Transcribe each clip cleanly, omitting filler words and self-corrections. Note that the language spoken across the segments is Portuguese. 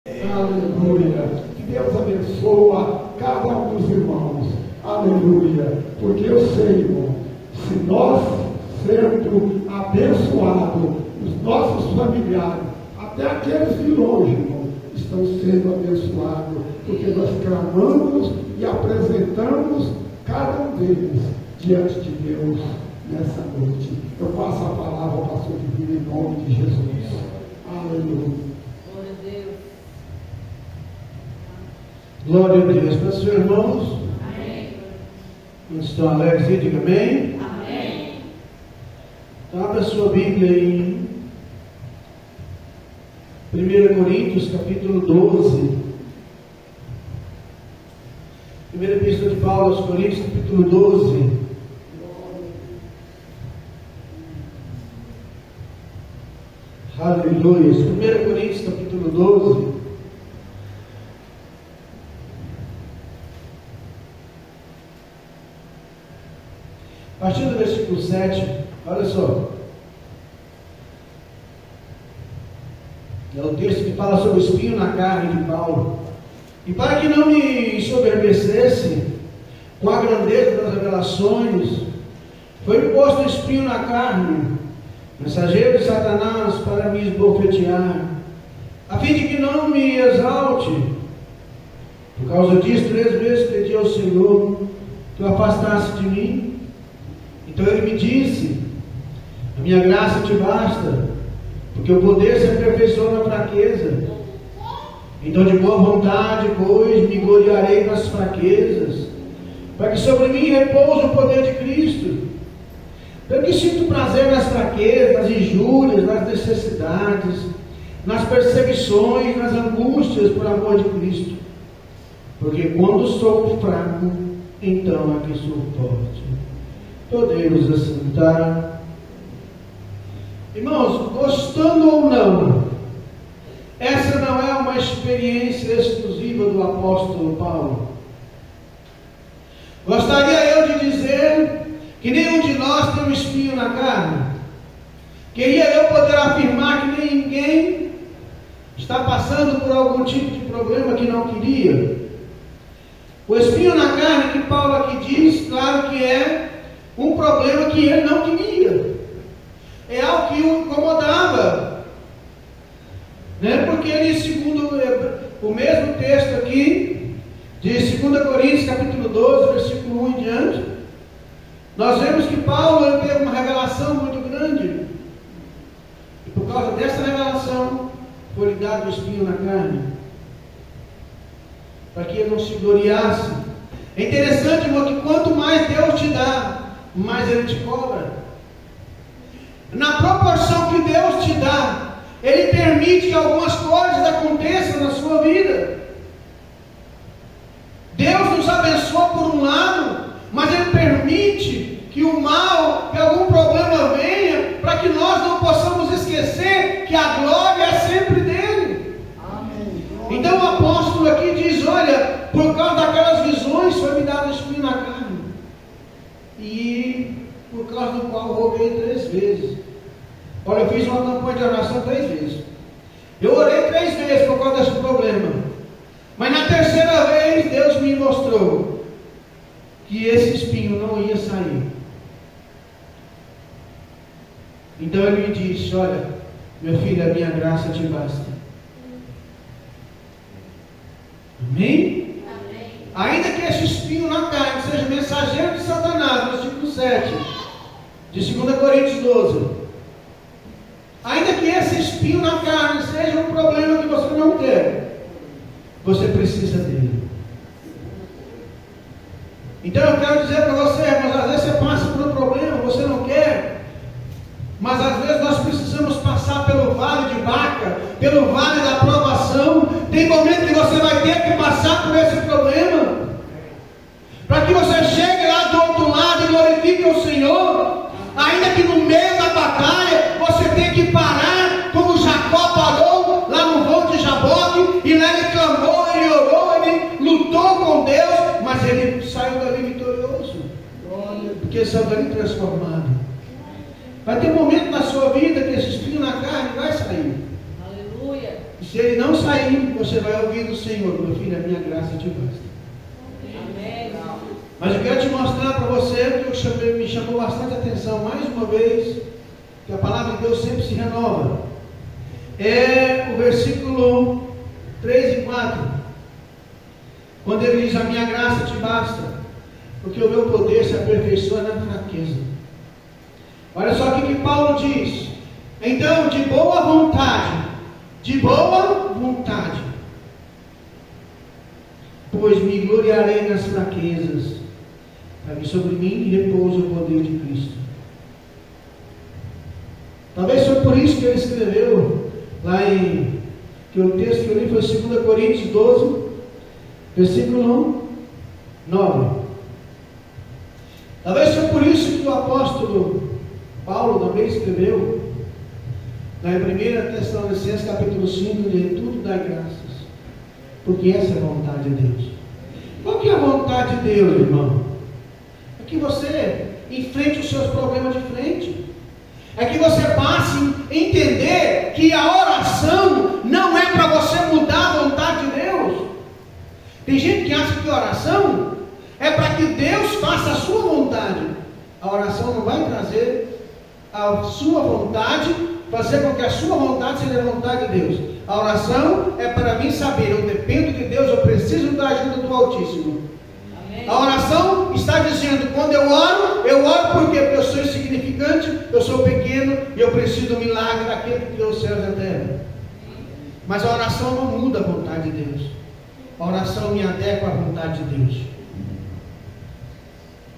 Aleluia. Que Deus abençoa cada um dos irmãos. Aleluia. Porque eu sei, irmão, se nós sendo abençoados, os nossos familiares, até aqueles de longe, irmão, estão sendo abençoados, porque nós clamamos e apresentamos cada um deles diante de Deus nessa noite. Eu passo a palavra ao pastor Divino em nome de Jesus. Aleluia. Glória a Deus. Para os irmãos, amém. Estão alegres aí, diga amém. Amém. Então, abra a sua Bíblia em 1 Coríntios, capítulo 12. Primeira epístola de Paulo aos Coríntios, capítulo 12. Aleluia. 1 Coríntios, capítulo 12. A partir do versículo 7, olha só. É o texto que fala sobre o espinho na carne de Paulo. E para que não me ensoberbecesse com a grandeza das revelações, foi posto um espinho na carne, mensageiro de Satanás, para me esbofetear, a fim de que não me exalte. Por causa disso, 3 vezes pedi ao Senhor que o afastasse de mim. Então ele me disse: a minha graça te basta, porque o poder se aperfeiçoa na fraqueza. Então de boa vontade, pois, me gloriarei nas fraquezas, para que sobre mim repouse o poder de Cristo. Porque sinto prazer nas fraquezas, nas injúrias, nas necessidades, nas perseguições, nas angústias por amor de Cristo. Porque quando sou fraco, então é que sou forte. Podemos assentar. Irmãos, gostando ou não, essa não é uma experiência exclusiva do apóstolo Paulo. Gostaria eu de dizer que nenhum de nós tem um espinho na carne. Queria eu poder afirmar que nem ninguém está passando por algum tipo de problema que não queria. O espinho na carne que Paulo aqui diz, claro que é um problema que ele não queria. É algo que o incomodava. Né? Porque ele, segundo o mesmo texto aqui, de 2 Coríntios, capítulo 12, versículo 1 em diante, nós vemos que Paulo teve uma revelação muito grande. E por causa dessa revelação, foi lhe dado o espinho na carne, para que ele não se gloriasse. É interessante, irmão, que quanto mais Deus te dá, mais Ele te cobra. Na proporção que Deus te dá, Ele permite que algumas coisas aconteçam na sua vida. Deus nos abençoa por um lado, mas Ele permite que o mal, que algum problema venha, para que nós não possamos esquecer que a glória é sempre dele. Amém. Então o apóstolo aqui diz: olha, por causa daquelas visões foi me dado espinho na carne, e por causa do qual roguei 3 vezes. Olha, eu fiz uma campanha de oração 3 vezes. Eu orei 3 vezes por causa desse problema. Mas na 3ª vez Deus me mostrou que esse espinho não ia sair. Então ele me disse: olha, meu filho, a minha graça te basta. Amém? Ainda que esse espinho na carne seja mensageiro de Satanás, versículo 7 de 2 Coríntios 12. Ainda que esse espinho na carne seja um problema que você não quer, você precisa dele. Então eu quero dizer para você, mas às vezes você passa por um problema, você não quer, mas às vezes nós precisamos passar pelo vale de Baca, pelo vale da provação. Tem momento que você vai ter que passar por esse problema, para que você chegue lá do outro lado e glorifique o Senhor. Ainda que no meio da batalha você tem que parar, como Jacó parou lá no vão de Jaboque, e lá ele clamou, ele orou, ele lutou com Deus, mas ele saiu dali vitorioso, porque saiu dali transformado. Vai ter momento na sua vida que esse espinho na carne vai sair. Aleluia. E se ele não sair, você vai ouvir do Senhor: meu filho, a minha graça te basta. Amém. Mas eu quero te mostrar para você que me chamou bastante atenção, mais uma vez, que a palavra de Deus sempre se renova. É o versículo 3 e 4. Quando ele diz: a minha graça te basta, porque o meu poder se aperfeiçoa na fraqueza. Olha só o que Paulo diz. Então, de boa vontade, pois me gloriarei nas fraquezas, para que sobre mim repouse o poder de Cristo. Talvez foi por isso que ele escreveu lá em, que o texto que eu li foi 2 Coríntios 12, versículo 9. Talvez foi por isso que o apóstolo Paulo também escreveu lá em 1 Tessalonicenses capítulo 5, de tudo dai graças, porque essa é a vontade de Deus. Qual que é a vontade de Deus, irmão? É que você enfrente os seus problemas de frente. É que você passe a entender que a oração não é para você mudar a vontade de Deus. Tem gente que acha que a oração é para que Deus faça a sua vontade. A oração não vai trazer a sua vontade, fazer com que a sua vontade seja a vontade de Deus. A oração é para mim saber: eu dependo de Deus, eu preciso da ajuda do Altíssimo. Amém. A oração está dizendo: quando eu oro porque eu sou insignificante, eu sou pequeno e eu preciso do milagre daquele que criou os céus e a terra. Mas a oração não muda a vontade de Deus. A oração me adequa à vontade de Deus.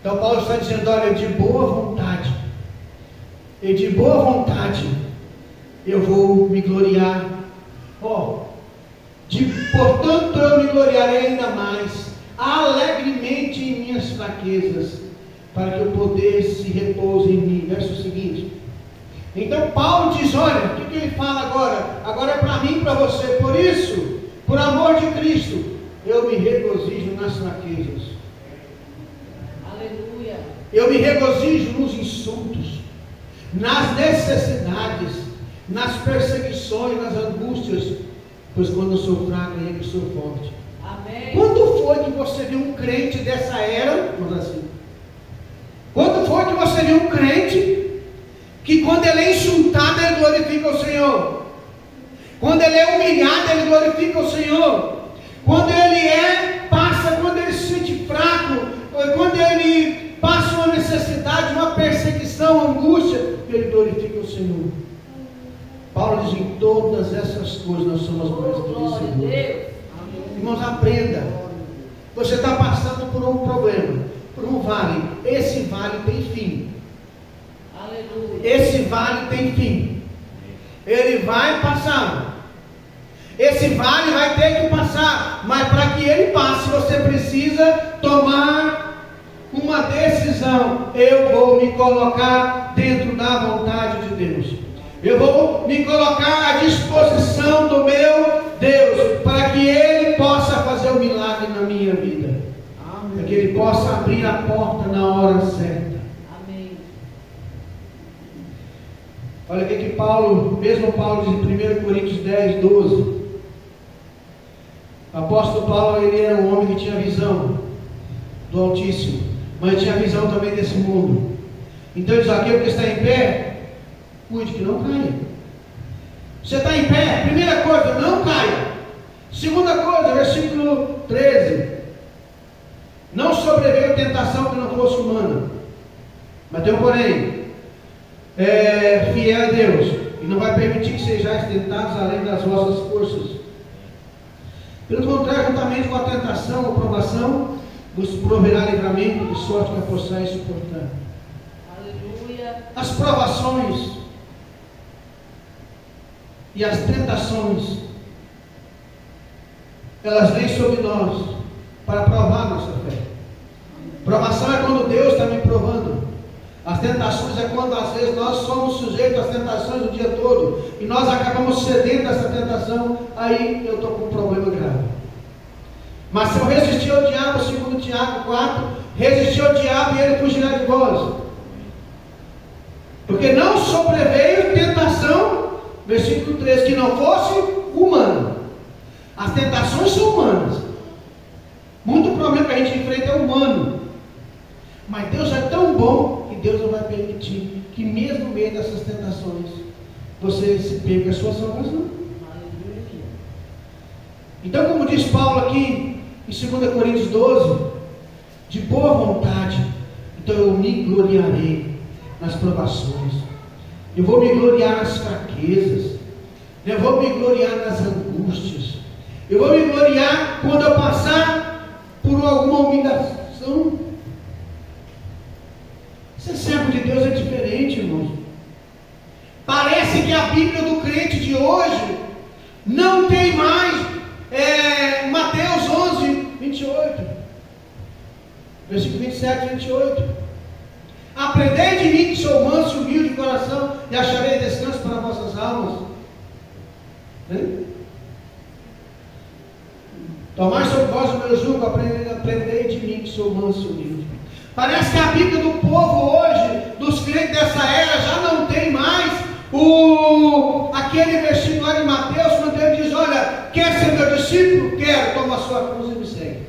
Então Paulo está dizendo: olha, de boa vontade, e de boa vontade eu vou me gloriar. Portanto eu me gloriarei ainda mais, alegremente em minhas fraquezas, para que o poder se repouse em mim. Verso seguinte. Então Paulo diz: olha, o que ele fala agora? Agora é para mim e para você. Por isso, por amor de Cristo, eu me regozijo nas fraquezas. Aleluia. Eu me regozijo nos insultos, nas necessidades, nas perseguições, nas angústias, pois quando eu sou fraco, eu que sou forte. Amém. Quando foi que você viu um crente dessa era, vamos assim, quando foi que você viu um crente que quando ele é insultado, ele glorifica o Senhor? Quando ele é humilhado, ele glorifica o Senhor? Quando ele quando ele se sente fraco, quando ele passa uma necessidade, uma perseguição, angústia, ele glorifica o Senhor. Paulo diz: em todas essas coisas nós somos mais que vencedores. Irmãos, aprenda. Você está passando por um problema, por um vale. Esse vale tem fim. Aleluia. Esse vale tem fim. Ele vai passar. Esse vale vai ter que passar. Mas para que ele passe, você precisa tomar uma decisão. Eu vou me colocar dentro da vontade de Deus. Eu vou me colocar à disposição do meu Deus, para que Ele possa fazer o milagre na minha vida. Amém. Para que Ele possa abrir a porta na hora certa. Amém. Olha o que Paulo, mesmo Paulo diz em 1 Coríntios 10, 12. O apóstolo Paulo, ele era um homem que tinha visão do Altíssimo, mas tinha visão também desse mundo. Então ele diz: aquele que está em pé, cuide que não caia. Você está em pé, primeira coisa, não caia. Segunda coisa, versículo 13: não sobreveio tentação que não fosse humana, mas tem um porém, fiel a Deus, e não vai permitir que sejais tentados além das vossas forças. Pelo contrário, juntamente com a tentação ou provação, vos proverá livramento, de sorte que a possais suportar. Aleluia. As provações e as tentações, elas vêm sobre nós para provar nossa fé. Provação é quando Deus está me provando. As tentações é quando às vezes nós somos sujeitos às tentações o dia todo e nós acabamos cedendo a essa tentação. Aí eu estou com um problema grave. Mas se eu resistir ao diabo, segundo Tiago 4, resistir ao diabo e ele fugirá de vós. Porque não sobreveio tentação, versículo 3, que não fosse humano. As tentações são humanas. Muito problema que a gente enfrenta é humano. Mas Deus é tão bom que Deus não vai permitir que mesmo no meio dessas tentações você se perca a sua salvação. Então, como diz Paulo aqui em 2 Coríntios 12, de boa vontade, então eu me gloriarei nas provações, eu vou me gloriar nas fraquezas, eu vou me gloriar nas angústias, eu vou me gloriar quando eu passar por alguma humilhação. Ser servo de Deus é diferente, irmãos. Parece que a Bíblia do crente de hoje não tem mais Mateus 11, 28, versículo 27 e 28. Aprendei de mim que sou manso e humilde de coração, e acharei descanso para vossas almas. Tomai sobre vós o meu jugo, aprendei de mim que sou manso e humilde. Parece que a Bíblia do povo hoje, dos crentes dessa era, já não tem mais aquele versículo lá de Mateus, quando ele diz: olha, quer ser meu discípulo? Quero, toma a sua cruz e me segue.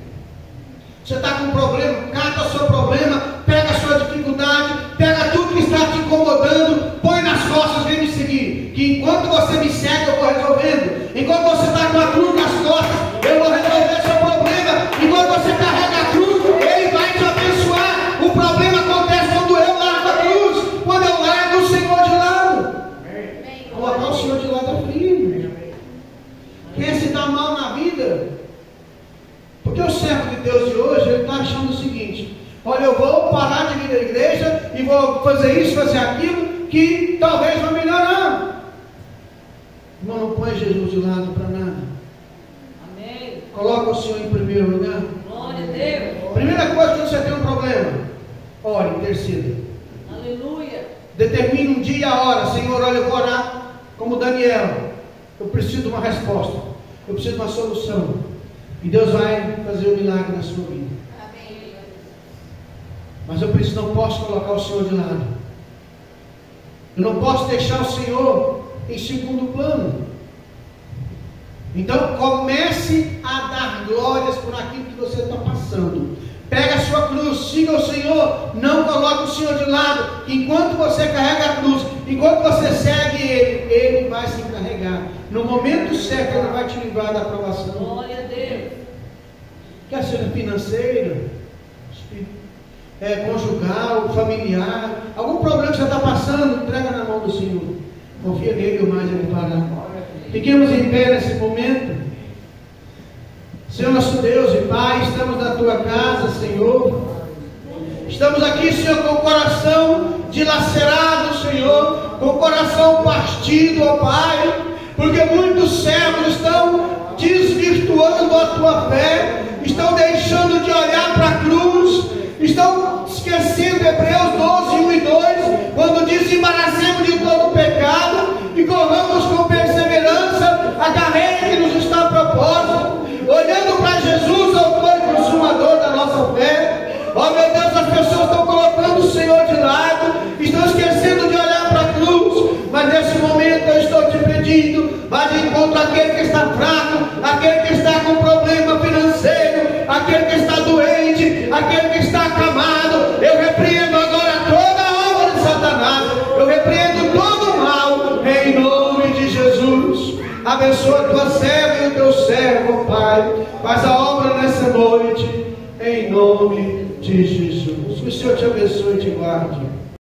Você está com um problema? Cata o seu problema, pega a sua dificuldade, pega tudo que está te incomodando, põe nas costas e vem me seguir. Que enquanto você me segue, eu vou resolvendo. Enquanto você está com a cruz nas costas, eu vou resolver seu problema. Enquanto você carrega a cruz, Ele vai te abençoar. O problema acontece quando eu largo a cruz, quando eu largo o Senhor de lado. Colocar o Senhor de lado é frio. Quer se dar mal na vida? Porque o servo de Deus de hoje, ele está achando o seguinte: olha, eu vou parar de vir à igreja e vou fazer isso, fazer aquilo, que talvez vai melhorar. Irmão, não põe Jesus de lado para nada. Amém. Coloca o Senhor em primeiro lugar. Glória a Deus. Primeira coisa, quando você tem um problema, ore, interceda. Aleluia. Determine um dia e a hora. Senhor, olha, eu vou orar como Daniel. Eu preciso de uma resposta. Eu preciso de uma solução. E Deus vai fazer um milagre na sua vida. Amém. Mas eu não posso colocar o Senhor de lado. Eu não posso deixar o Senhor em segundo plano. Então comece a dar glórias por aquilo que você está passando. Pega a sua cruz, siga o Senhor, não coloque o Senhor de lado. Enquanto você carrega a cruz, enquanto você segue Ele, Ele vai se encarregar. No momento certo, Ele vai te livrar da aprovação. Glória a Deus. Quer seja financeira, conjugal, familiar, algum problema que você está passando, entrega na mão do Senhor. Confia nele, o mais Ele fará. Fiquemos em pé nesse momento. Senhor nosso Deus e Pai, estamos na Tua casa, Senhor. Estamos aqui, Senhor, com o coração dilacerado, Senhor, com o coração partido, ó Pai, porque muitos servos estão desvirtuando a Tua fé, estão deixando de olhar para a cruz, estão esquecendo Hebreus 12, 1 e 2, quando diz: embaracemos de todo o pecado e corramos com perseverança a carreira que nos está proposta, olhando para Jesus, autor e consumador da nossa fé. Ó meu Deus, as pessoas estão colocando o Senhor de lado, estão esquecendo de olhar para a cruz, mas nesse momento eu estou te pedindo: vá de encontro àquele que está fraco, aquele que está com problema financeiro, aquele que está doente, aquele que está acamado. Eu repreendo agora toda a obra de Satanás, eu repreendo todo o mal, em nome de Jesus. Abençoa a tua serva e o teu servo, Pai. Faz a obra nessa noite, em nome de Jesus. Que o Senhor te abençoe e te guarde.